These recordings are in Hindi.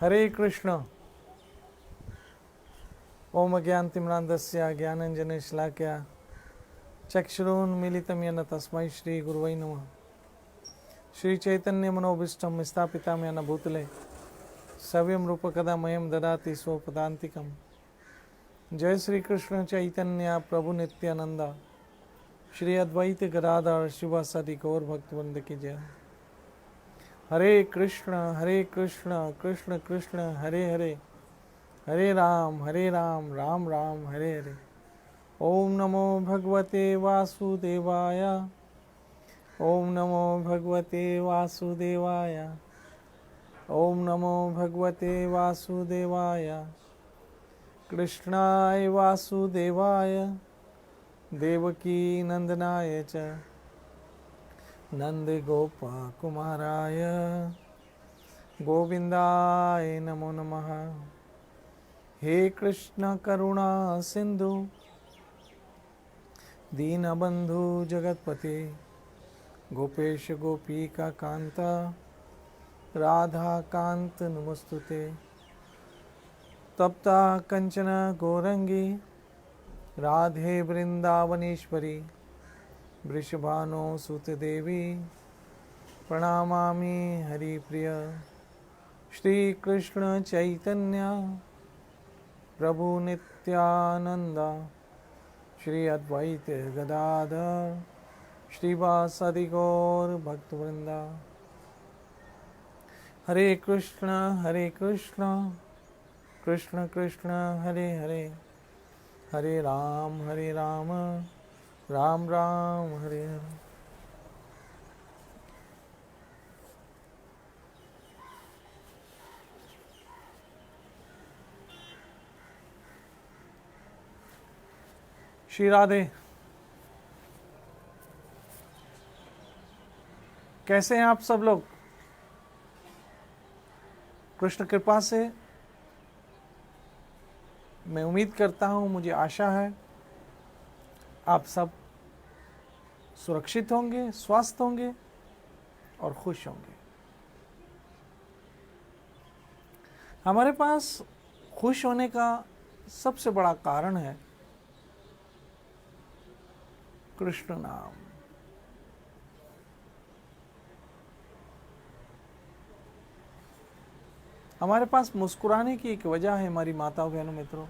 हरे कृष्ण। ओम अज्ञानतिम्रान्धस्य ज्ञानाञ्जनशलाकया चक्षुरुन्मीलितं येन तस्मै श्रीगुरुवै नमः। श्रीचैतन्यमनोभीष्टं स्थापितं येन भूतले सव्यं रूपकदा मह्यं ददाति स्वपदान्तिकं। जय श्री कृष्ण चैतन्य प्रभु नित्यानंद, श्री अद्वैत गदाधर शिवासादि गौर भक्तवृंद की जय। हरे कृष्ण कृष्ण कृष्ण हरे हरे, हरे राम राम राम हरे हरे। ओम नमो भगवते वासुदेवाय, ओम नमो भगवते वासुदेवाय, ओम नमो भगवते वासुदेवाय। कृष्णाय वासुदेवाय देवकी नंदनाय च नंद गोपकुमाराय गोविंदाय नमो नमः। हे कृष्ण करुणा सिंधु दीनबंधु जगतपते गोपेश गोपीका कांत राधा कांत नमस्तुते। तप्ता कंचन गौरंगी राधे वृंदावनेश्वरी वृषभानो सुतदेवी प्रणमामि हरिप्रिय। श्री कृष्ण चैतन्य प्रभु नित्यानंद, श्री अद्वैत गदाधर श्रीवासादि गौर भक्तवृंदा। हरे कृष्ण कृष्ण कृष्ण हरे हरे, हरे राम राम राम हरे हरे। श्री राधे। कैसे हैं आप सब लोग? कृष्ण कृपा से मैं उम्मीद करता हूं, मुझे आशा है आप सब सुरक्षित होंगे, स्वस्थ होंगे और खुश होंगे। हमारे पास खुश होने का सबसे बड़ा कारण है कृष्ण नाम। हमारे पास मुस्कुराने की एक वजह है हमारी माताओं बहनों मित्रों,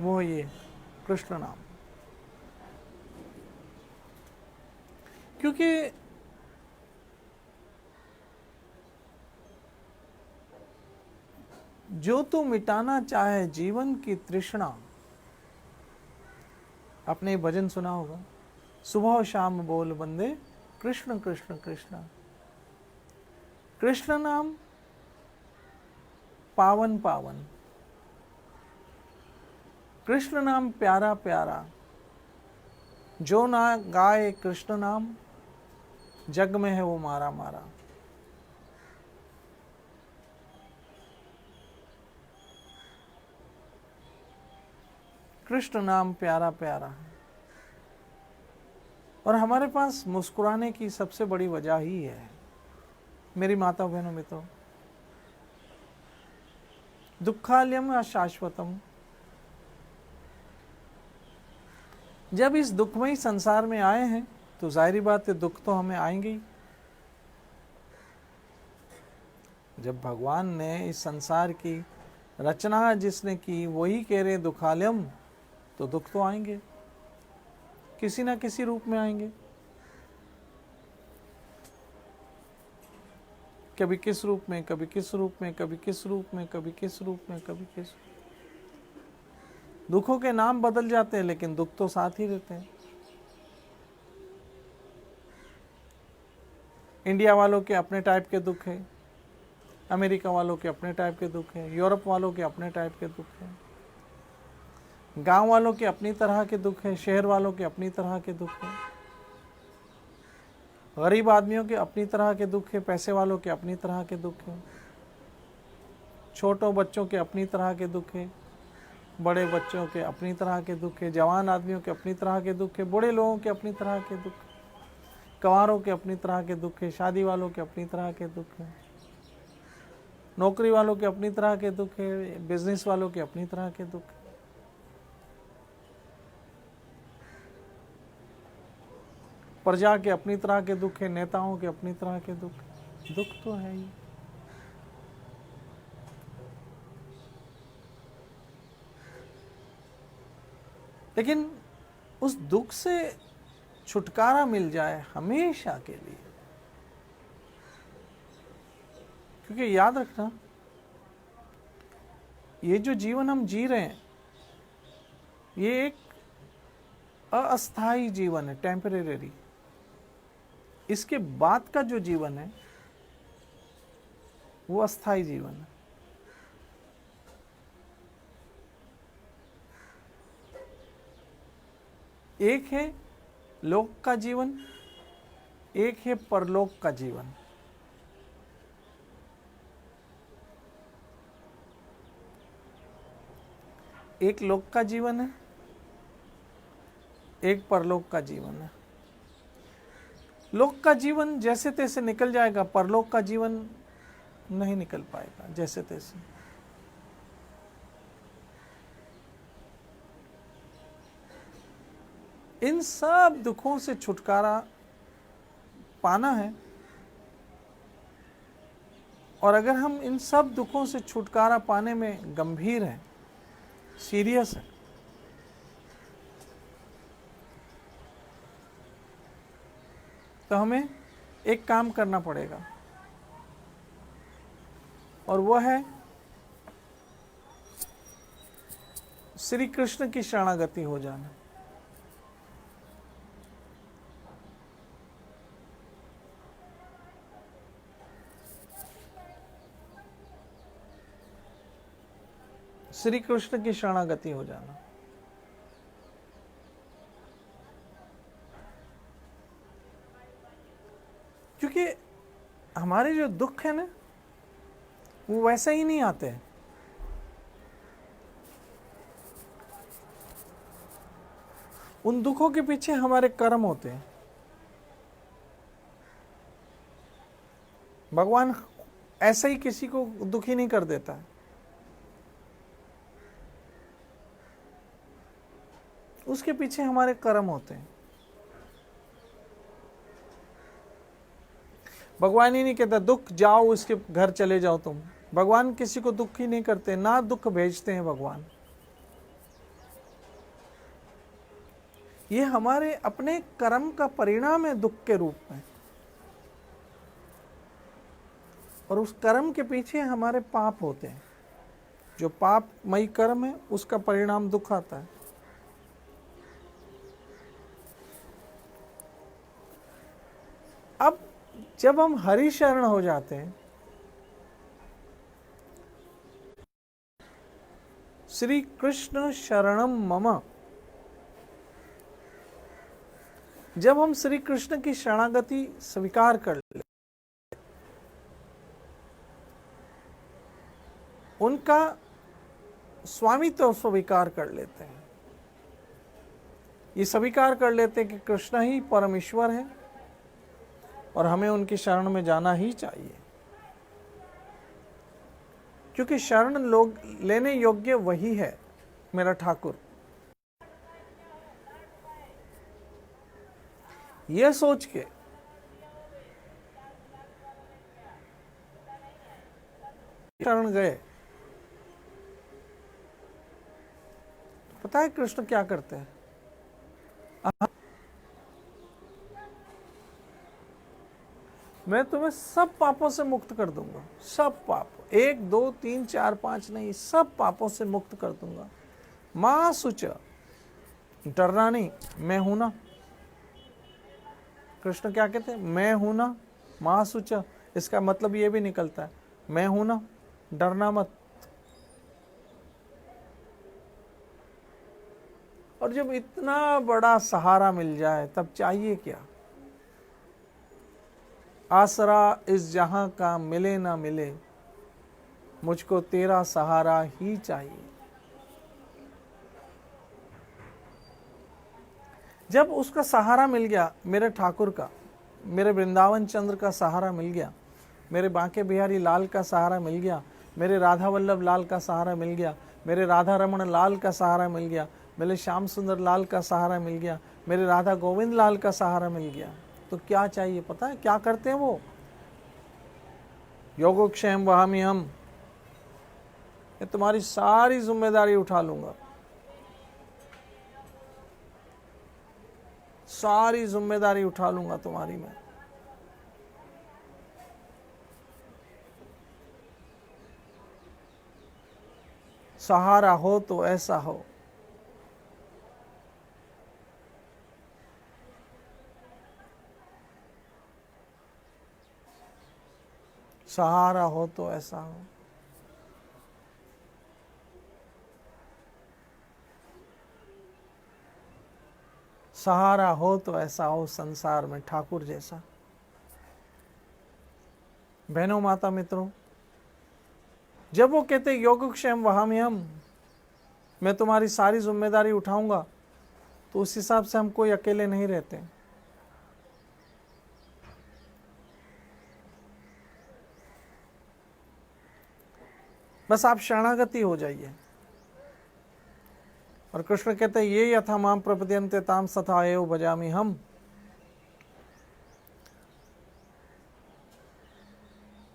वो ये कृष्ण नाम। क्योंकि जो तू मिटाना चाहे जीवन की तृष्णा, आपने भजन सुना होगा, सुबह शाम बोल बंदे कृष्ण कृष्ण कृष्ण। कृष्ण नाम पावन पावन, कृष्ण नाम प्यारा प्यारा। जो ना गाए कृष्ण नाम जग में है वो मारा मारा। कृष्ण नाम प्यारा प्यारा है। और हमारे पास मुस्कुराने की सबसे बड़ी वजह ही है मेरी माता बहनों मित्रों, दुखालयम अशाश्वतम। जब इस दुखमयी संसार में आए हैं तो जाहिर बात है दुख तो हमें आएंगे ही। जब भगवान ने इस संसार की रचना जिसने की वही कह रहे दुखालयम, तो दुख तो आएंगे, किसी ना किसी रूप में आएंगे। कभी किस रूप में, कभी किस रूप में, कभी किस रूप में, कभी किस रूप में, कभी किस। दुखों के नाम बदल जाते हैं लेकिन दुख तो साथ ही रहते हैं। इंडिया वालों के अपने टाइप के दुख है, अमेरिका वालों के अपने टाइप के दुख है, यूरोप वालों के अपने टाइप के दुख है, गांव वालों के अपनी तरह के दुख है, शहर वालों के अपनी तरह के दुख है, गरीब आदमियों के अपनी तरह के दुख है, पैसे वालों के अपनी तरह के दुख है, छोटों बच्चों के अपनी तरह के दुख है, बड़े बच्चों के अपनी तरह के दुख है, जवान आदमियों के अपनी तरह के दुख है, बूढ़े लोगों के अपनी तरह के दुख, कंवारों के अपनी तरह के दुख है, शादी वालों के अपनी तरह के दुख है। नौकरी वालों के अपनी तरह के दुख है, बिजनेस वालों के अपनी तरह के दुख है। प्रजा के अपनी तरह के दुख है, नेताओं के अपनी तरह के दुख है। दुख तो है ही। लेकिन उस दुख से छुटकारा मिल जाए हमेशा के लिए, क्योंकि याद रखना, ये जो जीवन हम जी रहे हैं ये एक अस्थाई जीवन है, टेम्परेरी। इसके बाद का जो जीवन है वो अस्थाई जीवन है। एक है लोक का जीवन, एक है परलोक का जीवन। एक लोक का जीवन है, एक परलोक का जीवन है। लोक का जीवन जैसे तैसे निकल जाएगा, परलोक का जीवन नहीं निकल पाएगा जैसे तैसे। इन सब दुखों से छुटकारा पाना है, और अगर हम इन सब दुखों से छुटकारा पाने में गंभीर हैं, सीरियस है, तो हमें एक काम करना पड़ेगा, और वह है श्री कृष्ण की शरणागति हो जाना। श्री कृष्ण की शरणागति हो जाना। क्योंकि हमारे जो दुख है ना वो वैसे ही नहीं आते हैं। उन दुखों के पीछे हमारे कर्म होते हैं। भगवान ऐसे ही किसी को दुखी नहीं कर देता है। उसके पीछे हमारे कर्म होते हैं। भगवान ही नहीं कहता दुख जाओ उसके घर चले जाओ तुम। भगवान किसी को दुखी नहीं करते, ना दुख भेजते हैं भगवान। ये हमारे अपने कर्म का परिणाम है दुख के रूप में, और उस कर्म के पीछे हमारे पाप होते हैं। जो पापमयी कर्म है उसका परिणाम दुख आता है। अब जब हम हरि शरण हो जाते हैं, श्री कृष्ण शरणम मम, जब हम श्री कृष्ण की शरणागति स्वीकार कर ले, उनका स्वामित्व स्वीकार कर लेते हैं, ये स्वीकार कर लेते हैं कि कृष्ण ही परमेश्वर है और हमें उनकी शरण में जाना ही चाहिए, क्योंकि शरण लोग लेने योग्य वही है, मेरा ठाकुर। यह सोच के शरण गए, पता है कृष्ण क्या करते हैं? मैं तुम्हें सब पापों से मुक्त कर दूंगा, सब पाप, 1 2 3 4 5 नहीं, सब पापों से मुक्त कर दूंगा। मां सुच, डरना नहीं, मैं हूं ना। कृष्ण क्या कहते हैं? मैं हूं ना, मां सुच। इसका मतलब ये भी निकलता है मैं हूं ना, डरना मत। और जब इतना बड़ा सहारा मिल जाए तब चाहिए क्या? आसरा इस जहां का मिले ना मिले, मुझको तेरा सहारा ही चाहिए। जब उसका सहारा मिल गया, मेरे ठाकुर का, मेरे वृंदावन चंद्र का सहारा मिल गया, मेरे बांके बिहारी लाल का सहारा मिल गया, मेरे राधा वल्लभ लाल का सहारा मिल गया, मेरे राधा रमण लाल का सहारा मिल गया, मेरे श्याम सुंदर लाल का सहारा मिल गया, मेरे राधा गोविंद लाल का सहारा मिल गया। तो क्या चाहिए पता है क्या करते हैं वो? योगक्षेम वहामी हम, मैं तुम्हारी सारी जिम्मेदारी उठा लूंगा, सारी जिम्मेदारी उठा लूंगा तुम्हारी मैं। सहारा हो तो ऐसा हो, सहारा हो तो ऐसा हो। सहारा हो तो ऐसा हो संसार में ठाकुर जैसा। बहनों, माता, मित्रों, जब वो कहते योगक्षेम वहामी हम, मैं तुम्हारी सारी जिम्मेदारी उठाऊंगा, तो उस हिसाब से हम कोई अकेले नहीं रहते। बस आप शरणागति हो जाइए। और कृष्ण कहते हैं ये यथा माम प्रपद्यन्ते ताम तथा एव भजामि हम।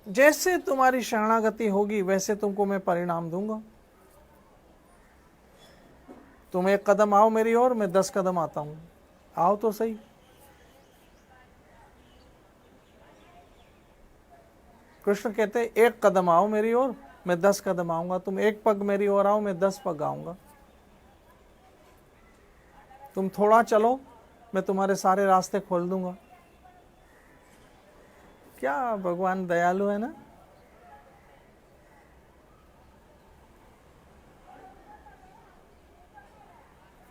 जैसे तुम्हारी शरणागति होगी वैसे तुमको मैं परिणाम दूंगा। तुम 1 कदम आओ मेरी ओर, मैं 10 कदम आता हूं। आओ तो सही। कृष्ण कहते 1 कदम आओ मेरी ओर, मैं 10 कदम आऊंगा। तुम 1 पग मेरी ओर आओ, मैं 10 पग आऊंगा। तुम थोड़ा चलो, मैं तुम्हारे सारे रास्ते खोल दूंगा। क्या भगवान दयालु है ना।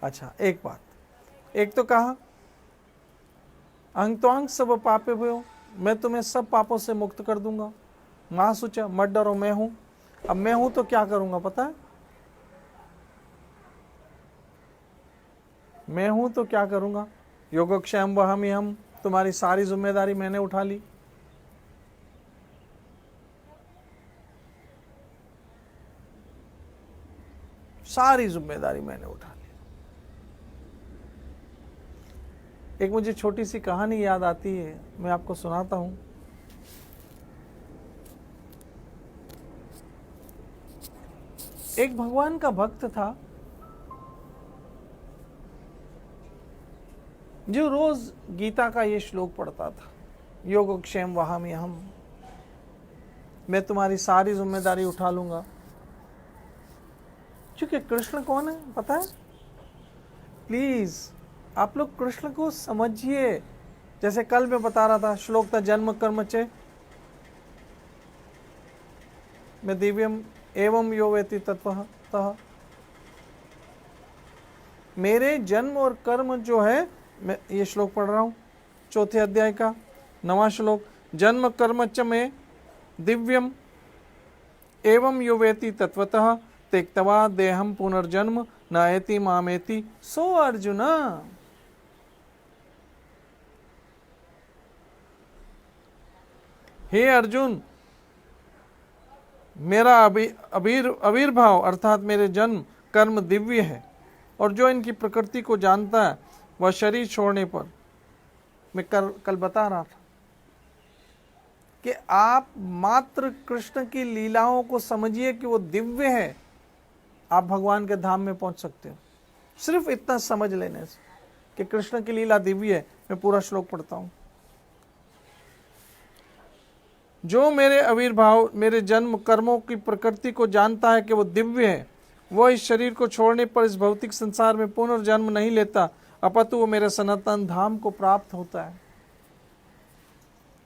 अच्छा, एक बात, एक तो कहा अंग तो अंग सब पापे भयो, मैं तुम्हें सब पापों से मुक्त कर दूंगा। मां सोचा मत डरो, मैं हूं। अब मैं हूं तो क्या करूंगा पता है? मैं हूं तो क्या करूंगा? योगक्षेम वहामी हम, तुम्हारी सारी जिम्मेदारी मैंने उठा ली। सारी जिम्मेदारी मैंने उठा ली। एक मुझे छोटी सी कहानी याद आती है, मैं आपको सुनाता हूं। एक भगवान का भक्त था जो रोज गीता का ये श्लोक पढ़ता था, योगक्षेम वहामी हम, मैं तुम्हारी सारी जिम्मेदारी उठा लूंगा। क्योंकि कृष्ण कौन है पता है? प्लीज आप लोग कृष्ण को समझिए। जैसे कल मैं बता रहा था, श्लोक था जन्म कर्म च मैं दिव्यम एवं यो वेति तत्वतः। मेरे जन्म और कर्म जो है, मैं ये श्लोक पढ़ रहा हूं, 4थे अध्याय का 9वां श्लोक। जन्म कर्म च में दिव्यम एवं यो वेति तत्वतः त्यक्त्वा देहम पुनर्जन्म न एति मामेति सो अर्जुन। हे अर्जुन, मेरा आविर्भाव अर्थात मेरे जन्म कर्म दिव्य है, और जो इनकी प्रकृति को जानता है वह शरीर छोड़ने पर, मैं कल बता रहा था कि आप मात्र कृष्ण की लीलाओं को समझिए कि वो दिव्य है, आप भगवान के धाम में पहुंच सकते हो। सिर्फ इतना समझ लेने से कि कृष्ण की लीला दिव्य है। मैं पूरा श्लोक पढ़ता हूं। जो मेरे आविर्भाव मेरे जन्म कर्मों की प्रकृति को जानता है कि वो दिव्य है, वह इस शरीर को छोड़ने पर इस भौतिक संसार में पुनर्जन्म नहीं लेता, अपितु वो मेरे सनातन धाम को प्राप्त होता है,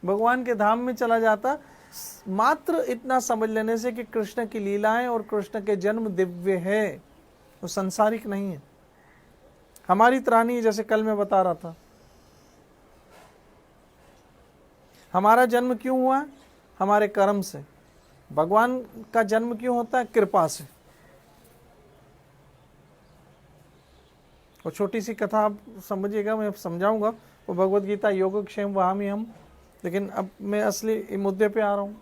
भगवान के धाम में चला जाता। मात्र इतना समझ लेने से कि कृष्ण की लीलाएं और कृष्ण के जन्म दिव्य है, वो संसारिक नहीं है, हमारी तरह नहीं है। जैसे कल मैं बता रहा था, हमारा जन्म क्यों हुआ? हमारे कर्म से। भगवान का जन्म क्यों होता है? कृपा से। और छोटी सी कथा आप समझिएगा, मैं समझाऊंगा, वो भगवत गीता योगक्षेम वहामी हम। लेकिन अब मैं असली मुद्दे पे आ रहा हूं।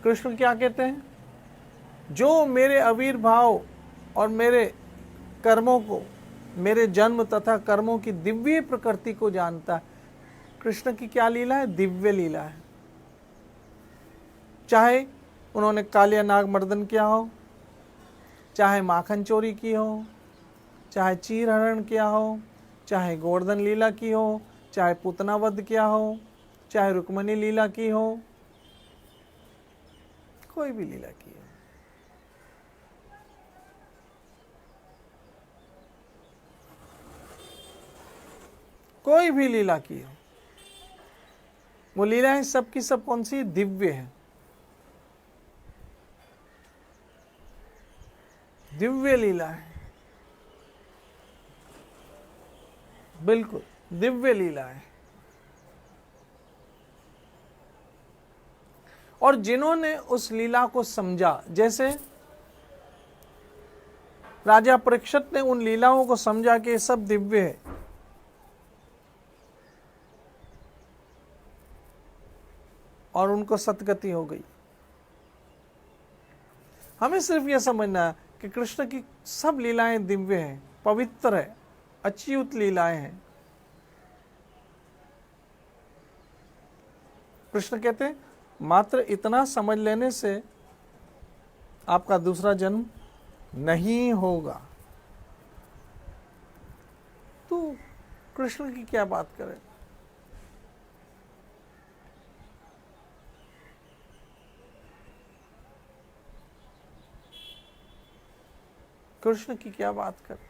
कृष्ण क्या कहते हैं, जो मेरे आविर्भाव और मेरे कर्मों को, मेरे जन्म तथा कर्मों की दिव्य प्रकृति को जानता है। कृष्ण की क्या लीला है, दिव्य लीला है। चाहे उन्होंने कालिया नाग मर्दन किया हो, चाहे माखन चोरी की हो, चाहे चीर हरण किया हो, चाहे गोवर्धन लीला की हो, चाहे पूतना वध किया हो, चाहे रुक्मणी लीला की हो, कोई भी लीला की हो, कोई भी लीला की हो, वो लीलाएं सबकी सब कौन सी, दिव्य है, दिव्य लीला है, बिल्कुल दिव्य लीला है। और जिन्होंने उस लीला को समझा, जैसे राजा परीक्षित ने उन लीलाओं को समझा कि ये सब दिव्य है, और उनको सतगति हो गई। हमें सिर्फ यह समझना है कि कृष्ण की सब लीलाएं दिव्य हैं, पवित्र है, अच्युत लीलाएं हैं। कृष्ण कहते हैं मात्र इतना समझ लेने से आपका दूसरा जन्म नहीं होगा। तो कृष्ण की क्या बात करें, कृष्ण की क्या बात करें।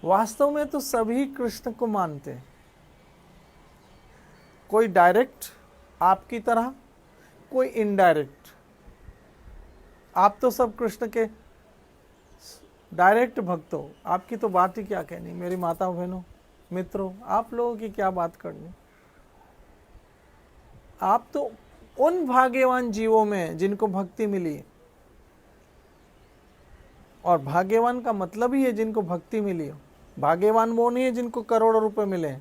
वास्तव में तो सभी कृष्ण को मानते हैं, कोई डायरेक्ट आपकी तरह, कोई इनडायरेक्ट। आप तो सब कृष्ण के डायरेक्ट भक्त हो, आपकी तो बात ही क्या कहनी। मेरी माता बहनों, मित्रों, आप लोगों की क्या बात करनी। आप तो उन भाग्यवान जीवों में जिनको भक्ति मिली, और भाग्यवान का मतलब ही है जिनको भक्ति मिली हो। भाग्यवान वो नहीं है जिनको करोड़ों रुपए मिले,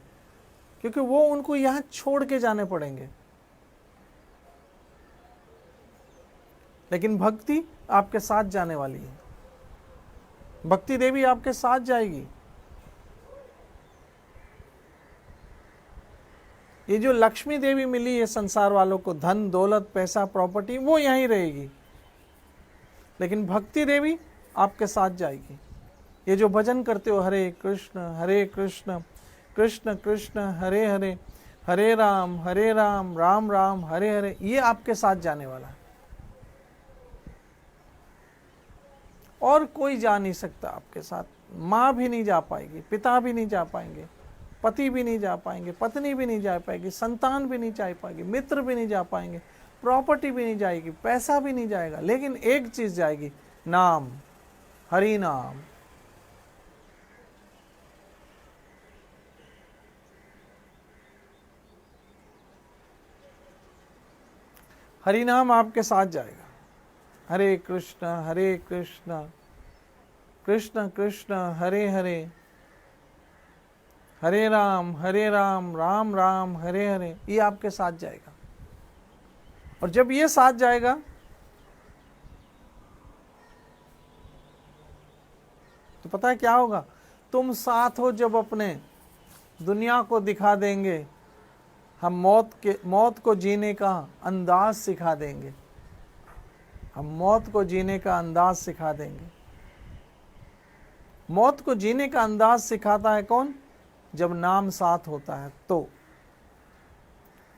क्योंकि वो उनको यहां छोड़ के जाने पड़ेंगे। लेकिन भक्ति आपके साथ जाने वाली है, भक्ति देवी आपके साथ जाएगी। ये जो लक्ष्मी देवी मिली है संसार वालों को, धन दौलत पैसा प्रॉपर्टी, वो यहीं रहेगी, लेकिन भक्ति देवी आपके साथ जाएगी। ये जो भजन करते हो, हरे कृष्ण कृष्ण कृष्ण हरे हरे, हरे राम राम राम हरे हरे, ये आपके साथ जाने वाला है। और कोई जा नहीं सकता आपके साथ। माँ भी नहीं जा पाएगी, पिता भी नहीं जा पाएंगे, पति भी नहीं जा पाएंगे, पत्नी भी नहीं जा पाएगी, संतान भी नहीं जा पाएगी, मित्र भी नहीं जा पाएंगे, प्रॉपर्टी भी नहीं जाएगी, पैसा भी नहीं जाएगा, लेकिन एक चीज जाएगी, नाम, हरि नाम। हरि नाम आपके साथ जाएगा। हरे कृष्ण कृष्ण कृष्ण हरे हरे, हरे राम राम राम हरे हरे, ये आपके साथ जाएगा। और जब ये साथ जाएगा तो पता है क्या होगा, तुम साथ हो जब अपने दुनिया को दिखा देंगे, हम मौत को जीने का अंदाज सिखा देंगे, हम मौत को जीने का अंदाज सिखा देंगे। मौत को जीने का अंदाज सिखाता है कौन, जब नाम साथ होता है तो।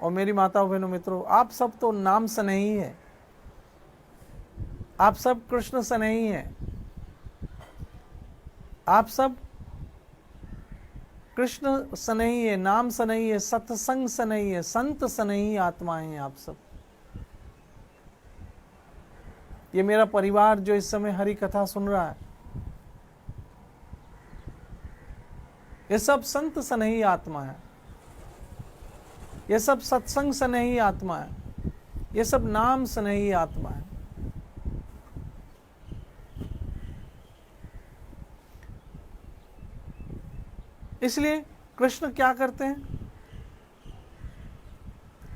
और मेरी माताओं बहनों मित्रों, आप सब तो नाम से नहीं है, आप सब कृष्ण से नहीं है, आप सब कृष्ण से नहीं है, नाम से नहीं है, सत्संग से नहीं है, संत से नहीं आत्माएं हैं आप सब। ये मेरा परिवार जो इस समय हरि कथा सुन रहा है, ये सब संत से नहीं आत्मा है, ये सब सत्संग से नहीं आत्मा है, ये सब नाम से नहीं आत्मा है। इसलिए कृष्ण क्या करते हैं,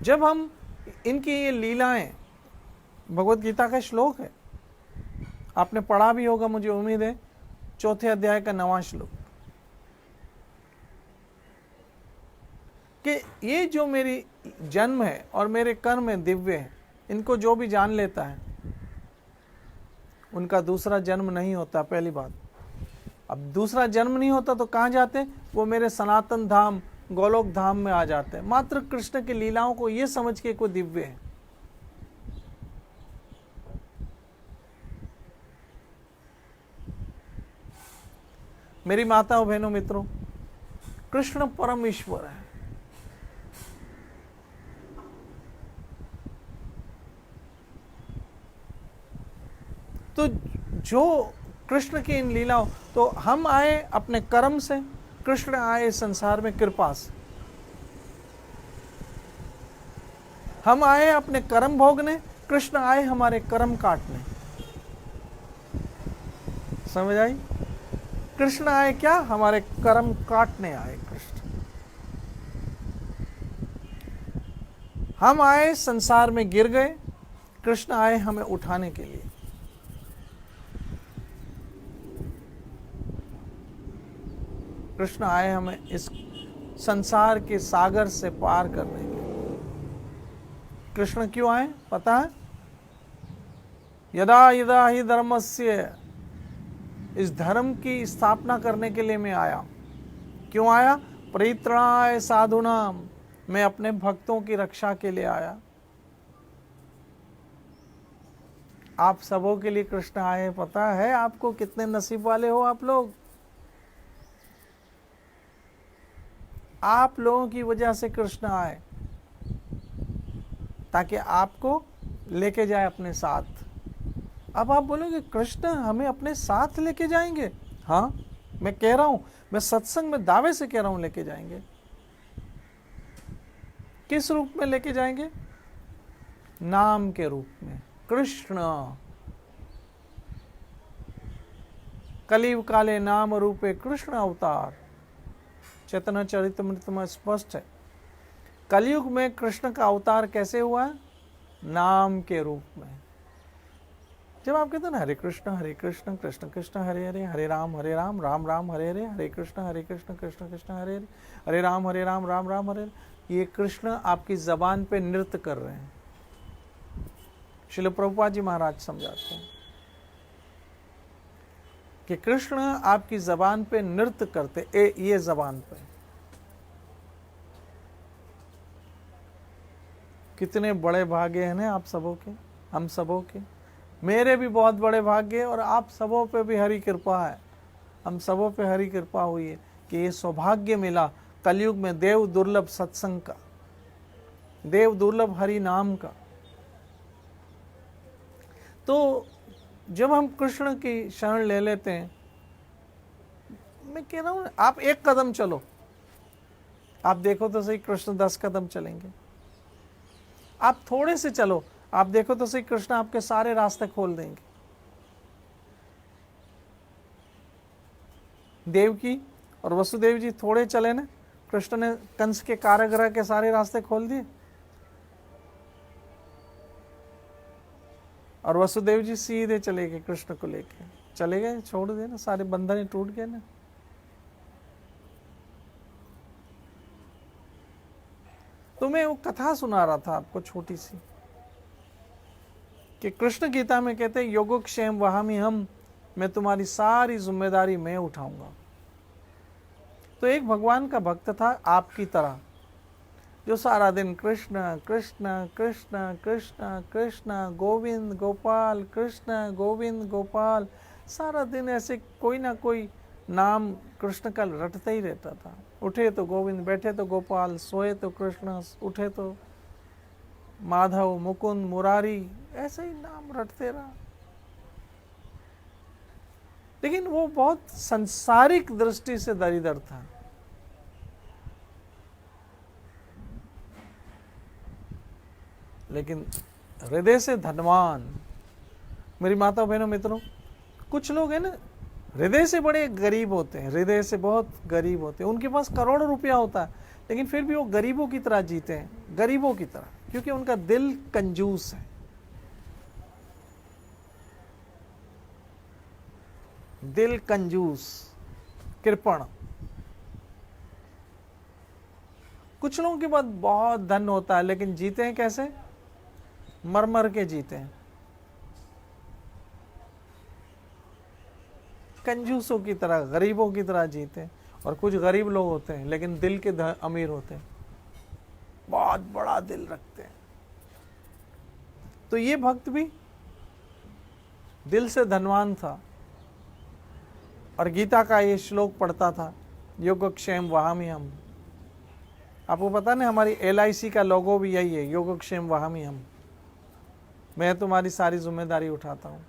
जब हम इनकी ये लीलाएं, भगवत गीता का श्लोक है, आपने पढ़ा भी होगा मुझे उम्मीद है, 4 अध्याय का 9वां श्लोक, कि ये जो मेरी जन्म है और मेरे कर्म है दिव्य है, इनको जो भी जान लेता है उनका दूसरा जन्म नहीं होता। पहली बात, अब दूसरा जन्म नहीं होता तो कहाँ जाते? वो मेरे सनातन धाम गोलोक धाम में आ जाते हैं, मात्र कृष्ण की लीलाओं को ये समझ के को दिव्य है। मेरी माताओं बहनों मित्रों, कृष्ण परम ईश्वर है। तो जो कृष्ण की इन लीलाओं, तो हम आए अपने कर्म से, कृष्ण आए संसार में कृपा से। हम आए अपने कर्म भोगने, कृष्ण आए हमारे कर्म काटने। समझ आई? कृष्ण आए क्या? हमारे कर्म काटने आए कृष्ण। हम आए संसार में गिर गए, कृष्ण आए हमें उठाने के लिए। कृष्ण आए हमें इस संसार के सागर से पार करने के लिए। कृष्ण क्यों आए पता है? यदा यदा ही धर्मस्य, इस धर्म की स्थापना करने के लिए मैं आया। क्यों आया? परित्राणाय साधूनाम, मैं अपने भक्तों की रक्षा के लिए आया। आप सबों के लिए कृष्ण आए। पता है आपको कितने नसीब वाले हो आप लोग? आप लोगों की वजह से कृष्ण आए, ताकि आपको लेके जाए अपने साथ। अब आप बोलोगे कृष्ण हमें अपने साथ लेके जाएंगे? हाँ, मैं कह रहा हूं, मैं सत्संग में दावे से कह रहा हूं, लेके जाएंगे। किस रूप में लेके जाएंगे? नाम के रूप में। कृष्ण कलियुग काले नाम रूपे कृष्ण अवतार, चैतन्य चरितमृत में स्पष्ट है। कलयुग में कृष्ण का अवतार कैसे हुआ? नाम के रूप में। जब आप कहते हैं ना हरे कृष्ण कृष्ण कृष्ण हरे हरे, हरे राम राम राम हरे हरे, हरे कृष्ण कृष्ण कृष्ण हरे हरे, हरे राम राम राम हरे हरे, ये कृष्ण आपकी जबान पे नृत्य कर रहे हैं। श्रील प्रभुपाद जी महाराज समझाते हैं कि कृष्ण आपकी जबान पे नृत्य करते, ये जबान पे। कितने बड़े भाग्य हैं ना आप सबों के, हम सबों के। मेरे भी बहुत बड़े भाग्य, और आप सबों पे भी हरि कृपा है। हम सबों पे हरि कृपा हुई है कि ये सौभाग्य मिला कलयुग में देव दुर्लभ सत्संग का, देव दुर्लभ हरि नाम का। तो जब हम कृष्ण की शरण ले लेते हैं, मैं कह रहा हूं आप एक कदम चलो, आप देखो तो सही कृष्ण 10 कदम चलेंगे। आप थोड़े से चलो, आप देखो तो सही कृष्ण आपके सारे रास्ते खोल देंगे। देवकी और वसुदेव जी थोड़े चले ना, कृष्ण ने कंस के कारागृह के सारे रास्ते खोल दिए, और वसुदेव जी सीधे चले गए कृष्ण को लेके, चले गए, छोड़ दिए ना, सारे बंधन टूट गए ना। तो मैं वो कथा सुना रहा था आपको छोटी सी, कि कृष्ण गीता में कहते हैं योगक्षेम वहामि हम, मैं तुम्हारी सारी जिम्मेदारी मैं उठाऊंगा। तो एक भगवान का भक्त था आपकी तरह, जो सारा दिन कृष्ण कृष्ण कृष्ण कृष्ण कृष्ण गोविंद गोपाल, कृष्ण गोविंद गोपाल, सारा दिन ऐसे कोई ना कोई नाम कृष्ण का रटता ही रहता था। उठे तो गोविंद, बैठे तो गोपाल, सोए तो कृष्ण, उठे तो माधव, मुकुंद, मुरारी, ऐसे ही नाम रटते रहा। लेकिन वो बहुत सांसारिक दृष्टि से दरिद्र था। लेकिन हृदय से धनवान। मेरी माता बहनों मित्रों, कुछ लोग हैं ना हृदय से बड़े गरीब होते हैं, हृदय से बहुत गरीब होते हैं, उनके पास करोड़ों रुपया होता है, लेकिन फिर भी वो गरीबों की तरह जीते हैं, गरीबों की तरह। क्योंकि उनका दिल कंजूस है, दिल कंजूस, कृपण। कुछ लोगों के पास बहुत धन होता है लेकिन जीते हैं कैसे? मर मर के जीते हैं, कंजूसों की तरह, गरीबों की तरह जीते हैं। और कुछ गरीब लोग होते हैं लेकिन दिल के अमीर होते हैं, बहुत बड़ा दिल रखते हैं। तो ये भक्त भी दिल से धनवान था और गीता का ये श्लोक पढ़ता था, योगक्षेम वहामि हम। आपको पता नहीं हमारी LIC का लोगो भी यही है, योगक्षेम वहामि हम, मैं तुम्हारी सारी जिम्मेदारी उठाता हूं।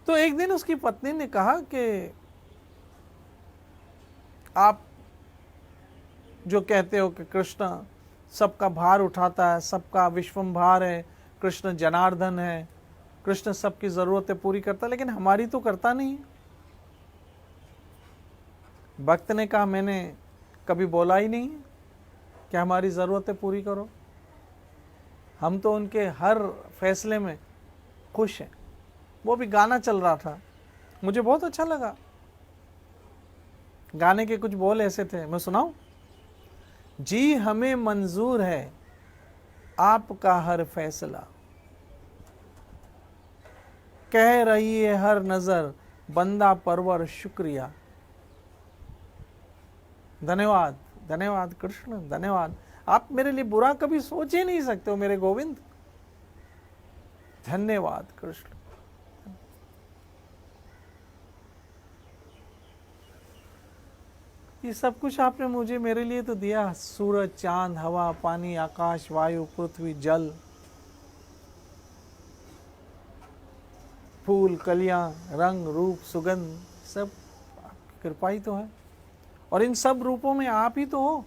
तो एक दिन उसकी पत्नी ने कहा कि आप जो कहते हो कि कृष्ण सबका भार उठाता है, सबका विश्वम्भार है, कृष्ण जनार्दन है, कृष्ण सबकी जरूरतें पूरी करता है, लेकिन हमारी तो करता नहीं। भक्त ने कहा, मैंने कभी बोला ही नहीं कि हमारी जरूरतें पूरी करो, हम तो उनके हर फैसले में खुश हैं। वो भी गाना चल रहा था, मुझे बहुत अच्छा लगा। गाने के कुछ बोल ऐसे थे, मैं सुनाऊं? जी हमें मंजूर है आपका हर फैसला, कह रही है हर नजर बंदा परवर शुक्रिया। धन्यवाद, धन्यवाद कृष्ण, धन्यवाद। आप मेरे लिए बुरा कभी सोच ही नहीं सकते हो मेरे गोविंद। धन्यवाद कृष्ण। ये सब कुछ आपने मुझे, मेरे लिए तो दिया। सूरज, चांद, हवा, पानी, आकाश, वायु, पृथ्वी, जल, फूल, कलियां, रंग, रूप, सुगंध, सब आपकी कृपा ही तो है। और इन सब रूपों में आप ही तो हो।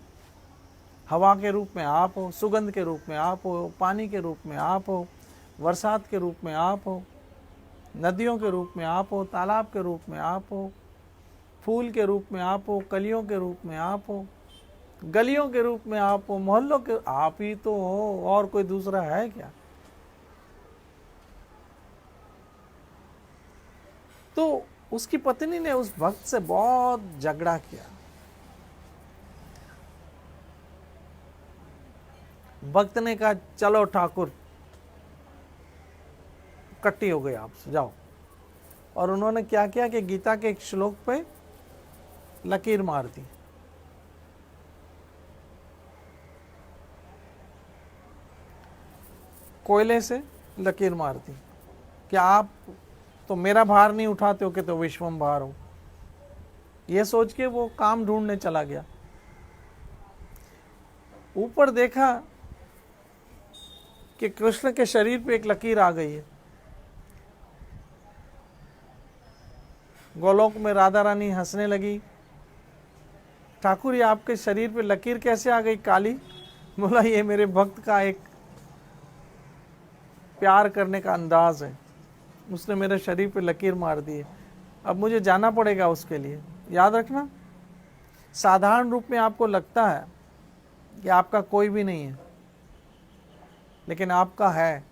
हवा के रूप में आप हो, सुगंध के रूप में आप हो, पानी के रूप में आप हो, बरसात के रूप में आप हो, नदियों के रूप में आप हो, तालाब के रूप में आप हो, फूल के रूप में आप हो, कलियों के रूप में आप हो, गलियों के रूप में आप हो, मोहल्लों के, आप ही तो हो, और कोई दूसरा है क्या? तो उसकी पत्नी ने उस भक्त से बहुत झगड़ा किया। भक्त ने कहा, चलो ठाकुर, कट्टी हो गई आपसे, जाओ। और उन्होंने क्या किया कि गीता के एक श्लोक पे लकीर मार दी। कोयले से लकीर मार दी कि आप तो मेरा भार नहीं उठाते हो कि तो विश्वम भार हो। ये सोच के वो काम ढूंढने चला गया। ऊपर देखा कि कृष्ण के शरीर पे एक लकीर आ गई है। गोलोक में राधा रानी हंसने लगी, ठाकुर ये आपके शरीर पे लकीर कैसे आ गई काली? बोला, ये मेरे भक्त का एक प्यार करने का अंदाज है, उसने मेरे शरीर पे लकीर मार दी है, अब मुझे जाना पड़ेगा उसके लिए। याद रखना, साधारण रूप में आपको लगता है कि आपका कोई भी नहीं है, लेकिन आपका है,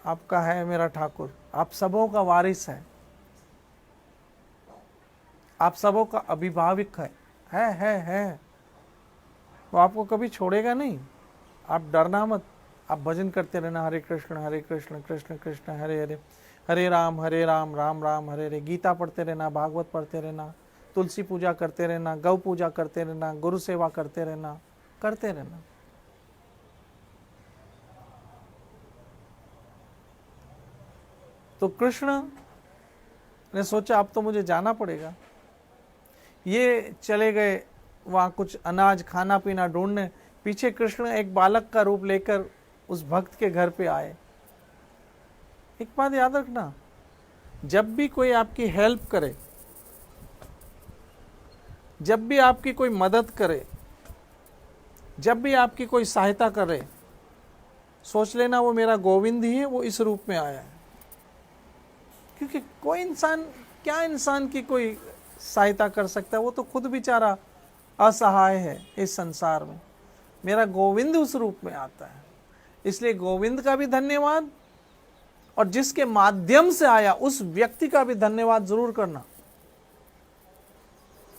आपका है मेरा ठाकुर, आप सबों का वारिस है, आप सबों का अभिभावक है। वो आपको कभी छोड़ेगा नहीं, आप डरना मत। आप भजन करते रहना, हरे कृष्ण कृष्ण कृष्ण हरे हरे, हरे राम राम राम हरे हरे। गीता पढ़ते रहना, भागवत पढ़ते रहना, तुलसी पूजा करते रहना, गौ पूजा करते रहना, गुरु सेवा करते रहना, करते रहना। तो कृष्ण ने सोचा अब तो मुझे जाना पड़ेगा। ये चले गए वहाँ कुछ अनाज खाना पीना ढूंढने। पीछे कृष्ण एक बालक का रूप लेकर उस भक्त के घर पे आए। एक बात याद रखना, जब भी कोई आपकी हेल्प करे, जब भी आपकी कोई मदद करे, जब भी आपकी कोई सहायता करे, सोच लेना वो मेरा गोविंद ही है, वो इस रूप में आया है। क्योंकि कोई इंसान, क्या इंसान की कोई सहायता कर सकता है? वो तो खुद बेचारा असहाय है इस संसार में, मेरा गोविंद उस रूप में आता है। इसलिए गोविंद का भी धन्यवाद, और जिसके माध्यम से आया उस व्यक्ति का भी धन्यवाद जरूर करना।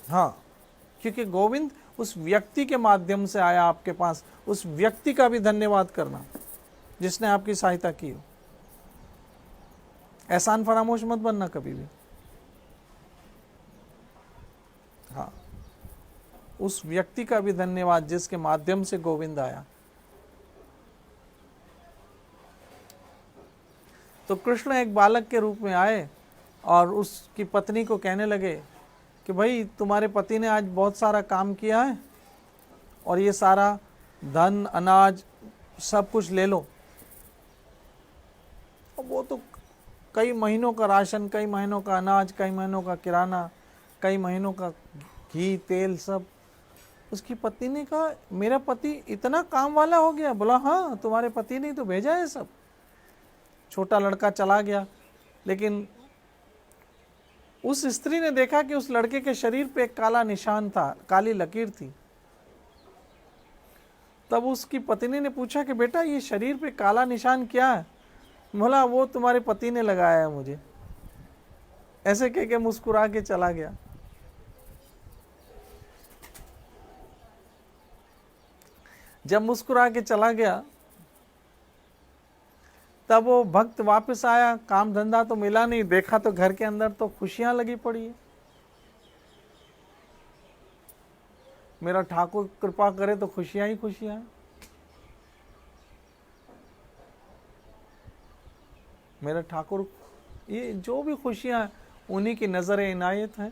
हाँ, क्योंकि गोविंद उस व्यक्ति के माध्यम से आया आपके पास, उस व्यक्ति का भी धन्यवाद करना जिसने आपकी सहायता की हो। एहसान फरामोश मत बनना कभी भी। हाँ, उस व्यक्ति का भी धन्यवाद जिसके माध्यम से गोविंद आया। तो कृष्ण एक बालक के रूप में आए और उसकी पत्नी को कहने लगे कि भाई तुम्हारे पति ने आज बहुत सारा काम किया है और ये सारा धन अनाज सब कुछ ले लो। और वो तो कई महीनों का राशन, कई महीनों का अनाज, कई महीनों का किराना, कई महीनों का घी तेल सब। उसकी पत्नी ने कहा मेरा पति इतना काम वाला हो गया? बोला हाँ, तुम्हारे पति ने तो भेजा है सब। छोटा लड़का चला गया, लेकिन उस स्त्री ने देखा कि उस लड़के के शरीर पे एक काला निशान था, काली लकीर थी। तब उसकी पत्नी ने पूछा कि बेटा ये शरीर पे काला निशान क्या है? बोला वो तुम्हारे पति ने लगाया है मुझे। ऐसे कह के मुस्कुरा के चला गया। जब मुस्कुरा के चला गया तब वो भक्त वापस आया, काम धंधा तो मिला नहीं, देखा तो घर के अंदर तो खुशियां लगी पड़ी है। मेरा ठाकुर कृपा करे तो खुशियां ही खुशियां हैं। मेरा ठाकुर, ये जो भी खुशियां हैं उन्हीं की नजर इनायत है।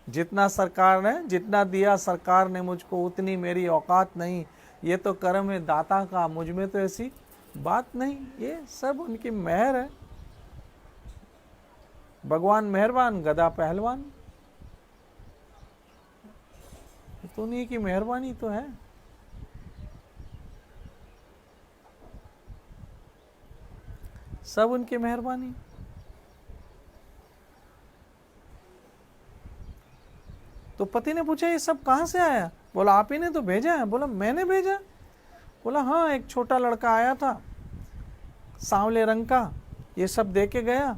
जितना सरकार ने, जितना दिया सरकार ने मुझको, उतनी मेरी औकात नहीं। ये तो कर्म है दाता का, मुझ में तो ऐसी बात नहीं। ये सब उनकी मेहर है। भगवान मेहरबान, गदा पहलवान। तो उन्हीं की मेहरबानी तो है। सब उनकी मेहरबानी। तो पति ने पूछा ये सब कहाँ से आया? बोला आप ही ने तो भेजा है। बोला मैंने भेजा? बोला हाँ, एक छोटा लड़का आया था सांवले रंग का, ये सब दे के गया,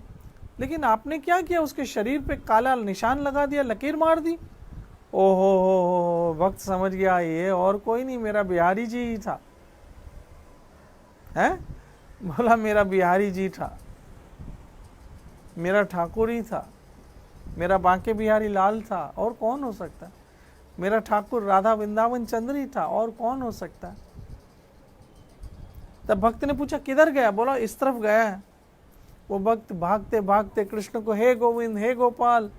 लेकिन आपने क्या किया? उसके शरीर पे काला निशान लगा दिया, लकीर मार दी। ओहो हो, भक्त समझ गया ये और कोई नहीं, मेरा बिहारी जी ही था। है? बोला मेरा बिहारी जी था, मेरा ठाकुर ही था, मेरा बांके बिहारी लाल था, और कौन हो सकता? मेरा ठाकुर राधा वृंदावन चंद्र ही था, और कौन हो सकता? तब भक्त ने पूछा किधर गया? बोला इस तरफ गया है। वो भक्त भागते भागते कृष्ण को हे गोविंद हे गोपाल,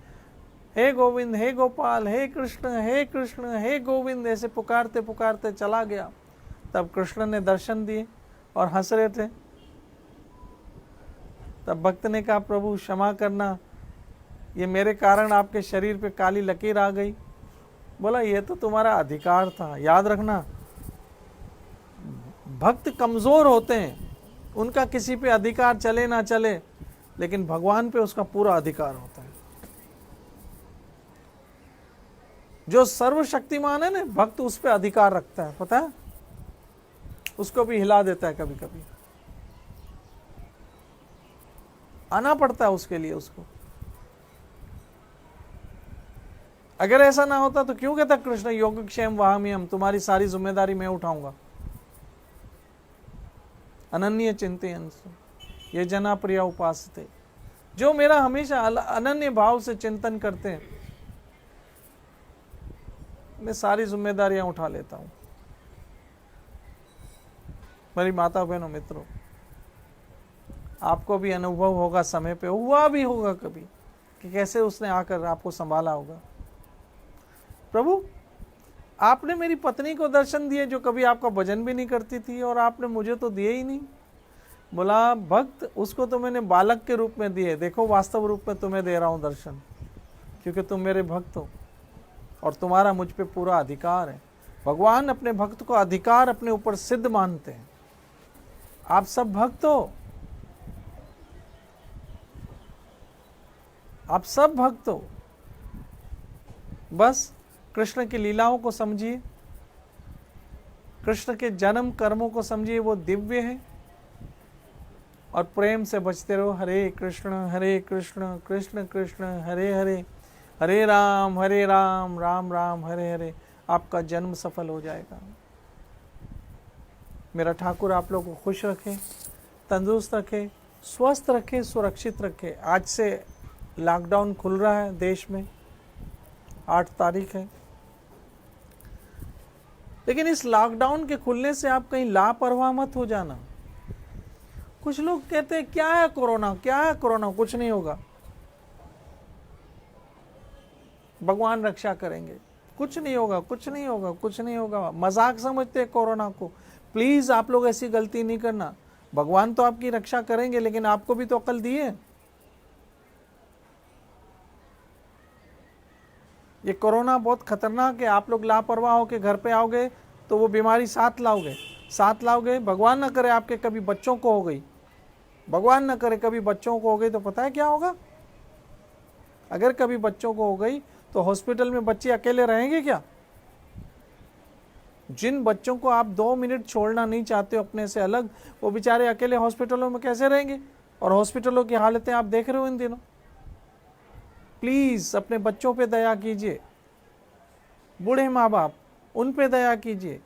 हे गोविंद हे गोपाल, हे कृष्ण हे गोविंद ऐसे पुकारते पुकारते चला गया। तब कृष्ण ने दर्शन दिए और हंस रहे थे। तब भक्त ने कहा प्रभु क्षमा करना, ये मेरे कारण आपके शरीर पे काली लकीर आ गई। बोला ये तो तुम्हारा अधिकार था। याद रखना, भक्त कमजोर होते हैं, उनका किसी पे अधिकार चले ना चले, लेकिन भगवान पे उसका पूरा अधिकार होता है। जो सर्वशक्तिमान है ना, भक्त उस पे अधिकार रखता है, पता है? उसको भी हिला देता है कभी कभी, आना पड़ता है उसके लिए उसको। अगर ऐसा ना होता तो क्यों कहता कृष्ण योगक्षेम वहाम्यहम्, तुम्हारी सारी जिम्मेदारी मैं उठाऊंगा। अनन्य चिंतयन् ये जना प्रिया उपासते, जो मेरा हमेशा अनन्य भाव से चिंतन करते हैं, मैं सारी जिम्मेदारियां उठा लेता हूं। मेरी माता बहनों मित्रों, आपको भी अनुभव होगा, समय पे हुआ भी होगा कभी, कि कैसे उसने आकर आपको संभाला होगा। प्रभु आपने मेरी पत्नी को दर्शन दिए जो कभी आपका भजन भी नहीं करती थी, और आपने मुझे तो दिए ही नहीं। बोला भक्त उसको तो मैंने बालक के रूप में दिए, देखो वास्तव रूप में तुम्हें दे रहा हूं दर्शन, क्योंकि तुम मेरे भक्त हो और तुम्हारा मुझ पे पूरा अधिकार है। भगवान अपने भक्त को अधिकार अपने ऊपर सिद्ध मानते हैं। आप सब भक्त हो, आप सब भक्त हो, बस कृष्ण की लीलाओं को समझिए, कृष्ण के जन्म कर्मों को समझिए, वो दिव्य है, और प्रेम से बचते रहो। हरे कृष्ण कृष्ण कृष्ण हरे हरे, हरे राम राम राम हरे हरे। आपका जन्म सफल हो जाएगा। मेरा ठाकुर आप लोगों को खुश रखे, तंदुरुस्त रखे, स्वस्थ रखे, सुरक्षित रखे। आज से लॉकडाउन खुल रहा है देश में, 8 तारीख है। लेकिन इस लॉकडाउन के खुलने से आप कहीं लापरवाह मत हो जाना। कुछ लोग कहते हैं क्या है कोरोना, क्या है कोरोना, कुछ नहीं होगा, भगवान रक्षा करेंगे, कुछ नहीं होगा, कुछ नहीं होगा, कुछ नहीं होगा। मजाक समझते हैं कोरोना को। प्लीज आप लोग ऐसी गलती नहीं करना। भगवान तो आपकी रक्षा करेंगे, लेकिन आपको भी तो अकल दी है। ये कोरोना बहुत खतरनाक है। आप लोग लापरवाह होकर घर पे आओगे तो वो बीमारी साथ लाओगे। भगवान न करे आपके कभी बच्चों को हो गई, भगवान न करे कभी बच्चों को हो गई, तो पता है क्या होगा? अगर कभी बच्चों को हो गई तो हॉस्पिटल में बच्चे अकेले रहेंगे क्या? जिन बच्चों को आप 2 मिनट छोड़ना नहीं चाहते हो अपने से अलग, वो बेचारे अकेले हॉस्पिटलों में कैसे रहेंगे? और हॉस्पिटलों की हालतें आप देख रहे हो इन दिनों। प्लीज अपने बच्चों पे दया कीजिए, बूढ़े माँ बाप उन पे दया कीजिए।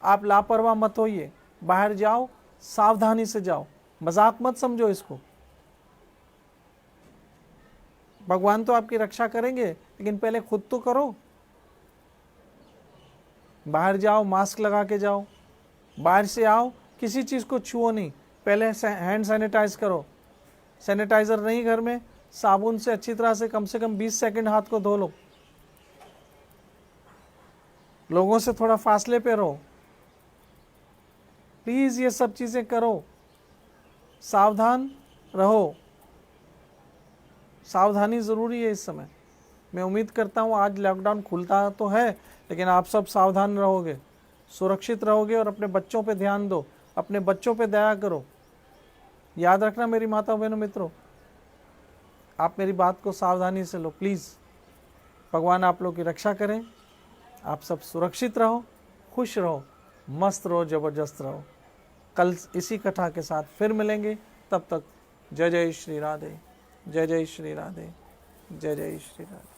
आप लापरवाह मत होइए, बाहर जाओ सावधानी से जाओ, मजाक मत समझो इसको। भगवान तो आपकी रक्षा करेंगे, लेकिन पहले खुद तो करो। बाहर जाओ मास्क लगा के जाओ, बाहर से आओ किसी चीज़ को छुओ नहीं, पहले हैंड सैनिटाइज करो। सैनिटाइजर नहीं घर में, साबुन से अच्छी तरह से कम 20 सेकंड हाथ को धो लो। लोगों से थोड़ा फासले पे रहो। प्लीज ये सब चीजें करो, सावधान रहो। सावधानी जरूरी है इस समय। मैं उम्मीद करता हूँ आज लॉकडाउन खुलता तो है, लेकिन आप सब सावधान रहोगे, सुरक्षित रहोगे, और अपने बच्चों पे ध्यान दो, अपने बच्चों पे दया करो। याद रखना मेरी माताओं बहनों मित्रों, आप मेरी बात को सावधानी से लो प्लीज़। भगवान आप लोग की रक्षा करें। आप सब सुरक्षित रहो, खुश रहो, मस्त रहो, ज़बरदस्त रहो। कल इसी कथा के साथ फिर मिलेंगे। तब तक जय जय श्री राधे, जय जय श्री राधे, जय जय श्री राधे।